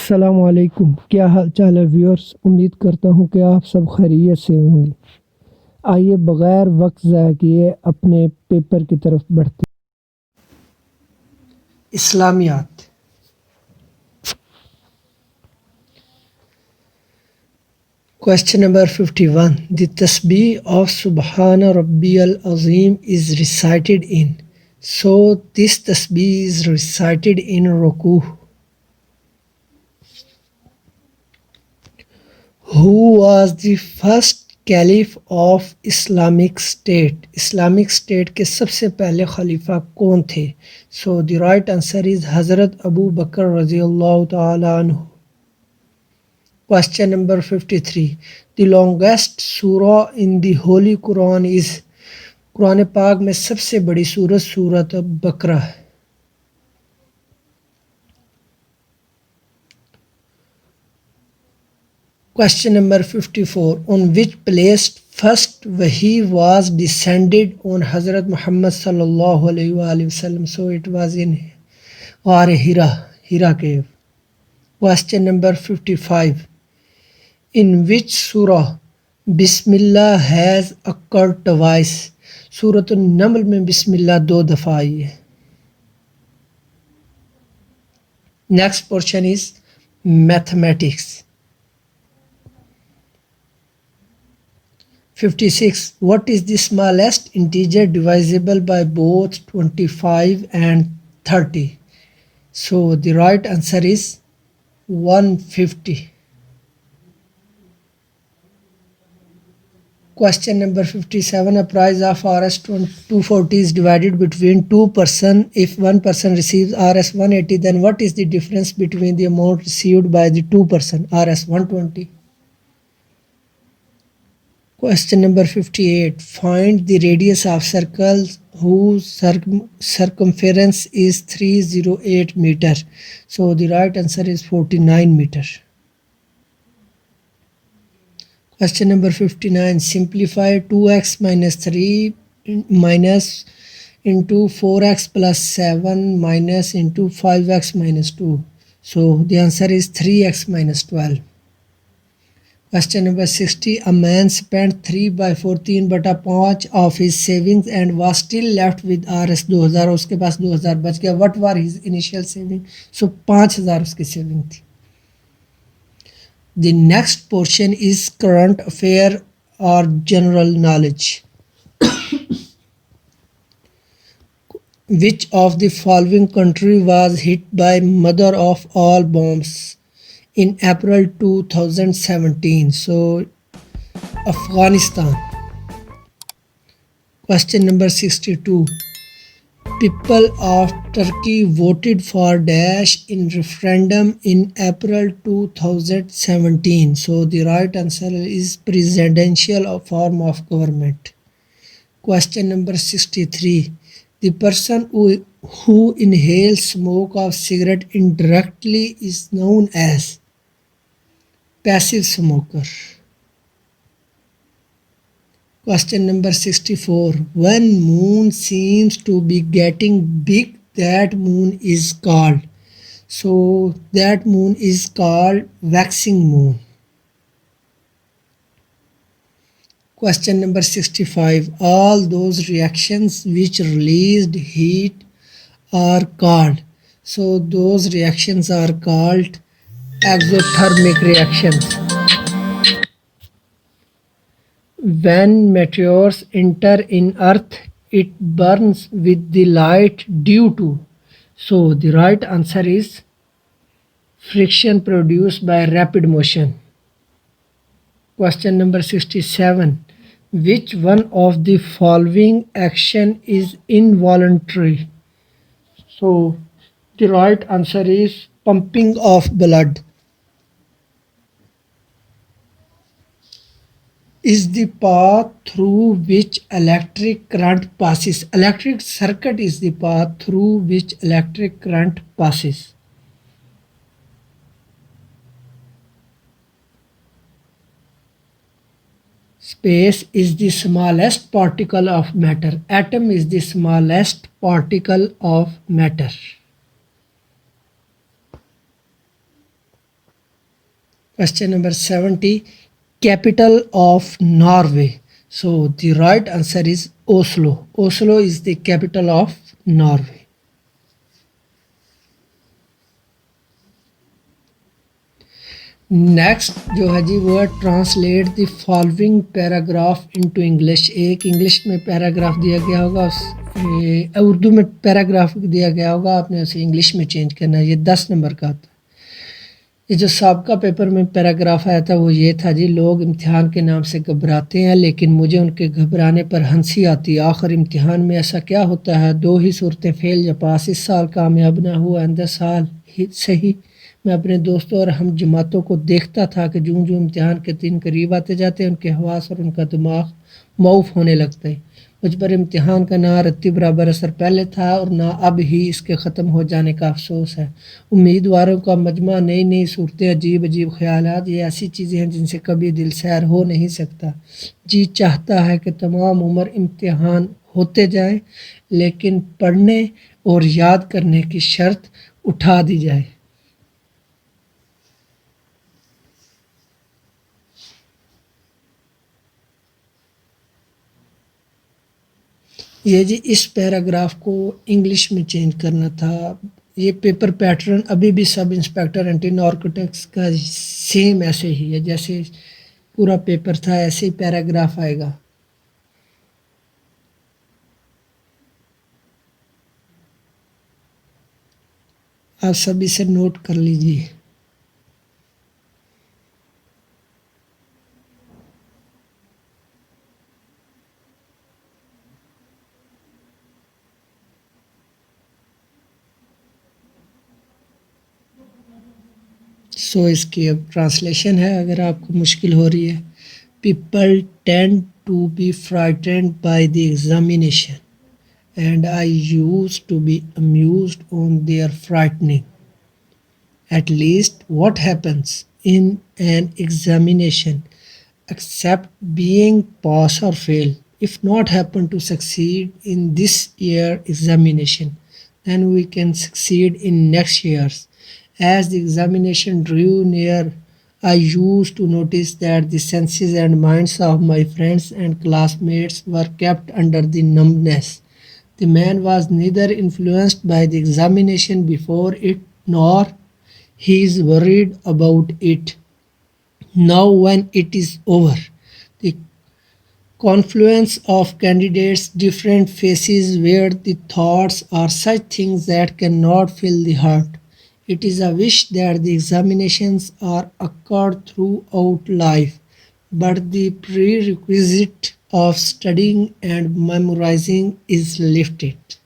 अस्सलाम वालेकुम। क्या हाल चाल है व्यूअर्स। उम्मीद करता हूँ कि आप सब खैरियत से होंगे। आइए बगैर वक्त ज़ाया किए अपने पेपर की तरफ बढ़ते हैं। इस्लामियात। Question number 51. The tasbih of Subhana Rabbiyal Azim is recited in. So this tasbih is recited in ruku. Who was the first caliph of Islamic State? Islamic State के सबसे पहले खलीफा कौन थे? So the right answer is Hazrat Abu Bakr रज़ियल्लाहु ta'ala anhu. Question number 53. The longest surah in the Holy Quran is. Quran पाक में सबसे बड़ी सूरत सूरत बकरा है. Question number 54. On which place first wahi was descended on Hazrat Muhammad sallallahu alaihi wasallam? So it was in Hira cave. Question number 55. In which surah Bismillah has occurred twice? सूरत नमल में बिस्मिल्लाह 2 दफ़ा आई है. Next portion is mathematics. 56. What is the smallest integer divisible by both 25 and 30? So the right answer is 150. Question number 57. A price of Rs 240 is divided between two persons. If one person receives Rs 180, then what is the difference between the amount received by the two person? Rs 120. Question number 58. Find the radius of circles whose circumference is 308 meter. So the right answer is 49 meter. Question number 59. Simplify 2x minus 3 minus into 4x plus 7 minus into 5x minus 2. So the answer is 3x minus 12. Question number 60. A man spent 3/14/5 of his savings and was still left with Rs 2000. उसके पास 2000 बच गया. What were his initial saving? So 5000 उसकी saving थी. The next portion is current affair or general knowledge. Which of the following country was hit by mother of all bombs in April 2017? So Afghanistan. Question number 62. People of Turkey voted for dash in referendum in April 2017. So the right answer is presidential form of government. Question number 63. The person who inhales smoke of cigarette indirectly is known as passive smoker. Question number 64. When moon seems to be getting big, that moon is called. So that moon is called waxing moon. Question number 65. All those reactions which released heat are called. So those reactions are called exothermic reactions. When meteors enter in Earth, it burns with the light due to. So the right answer is friction produced by rapid motion. Question number 67. Which one of the following action is involuntary? So the right answer is pumping of blood. Is the path through which electric current passes. Electric circuit is the path through which electric current passes. Space is the smallest particle of matter. Atom is the smallest particle of matter. Question number 70. Capital of Norway. So the right answer is Oslo. Oslo is the capital of Norway. Next जो है जी वो है translate the following paragraph into English. एक English में paragraph दिया गया होगा, उर्दू में पैराग्राफ दिया गया होगा, आपने उसे इंग्लिश में चेंज करना है। ये 10 नंबर का आता है। ये जो सबका पेपर में पैराग्राफ आया था वो ये था जी, लोग इम्तिहान के नाम से घबराते हैं लेकिन मुझे उनके घबराने पर हंसी आती है। आखिर इम्तिहान में ऐसा क्या होता है, दो ही सूरतें फेल या पास। इस साल कामयाब ना हुआ, आइंदा साल ही सही। मैं अपने दोस्तों और हम जमातों को देखता था कि जूं जूं इम्तिहान के दिन करीब आते जाते उनके हवास और उनका दिमाग मऊफ होने लगता है। मुझ पर इम्तिहान का ना रत्ती बराबर असर पहले था और ना अब ही इसके ख़त्म हो जाने का अफसोस है। उम्मीदवारों का मजमा, नई नई सूरतें, अजीब अजीब ख्यालात, ये ऐसी चीज़ें हैं जिनसे कभी दिल सैर हो नहीं सकता। जी चाहता है कि तमाम उम्र इम्तिहान होते जाएं लेकिन पढ़ने और याद करने की शर्त उठा दी जाए। ये जी इस पैराग्राफ को इंग्लिश में चेंज करना था। ये पेपर पैटर्न अभी भी सब इंस्पेक्टर एंटी नारकोटिक्स का सेम ऐसे ही है, जैसे पूरा पेपर था ऐसे ही पैराग्राफ आएगा। आप सब इसे नोट कर लीजिए। सो इसकी अब ट्रांसलेशन है अगर आपको मुश्किल हो रही है। People tend to be frightened by the examination and I used to be amused on their frightening. At least what happens in an examination except being pass or fail. If not happen to succeed in this year examination, then we can succeed in next year's. As the examination drew near, I used to notice that the senses and minds of my friends and classmates were kept under the numbness. The man was neither influenced by the examination before it nor he is worried about it now when it is over. The confluence of candidates' different faces where the thoughts are such things that cannot fill the heart. It is a wish that the examinations are occurred throughout life, but the prerequisite of studying and memorizing is lifted.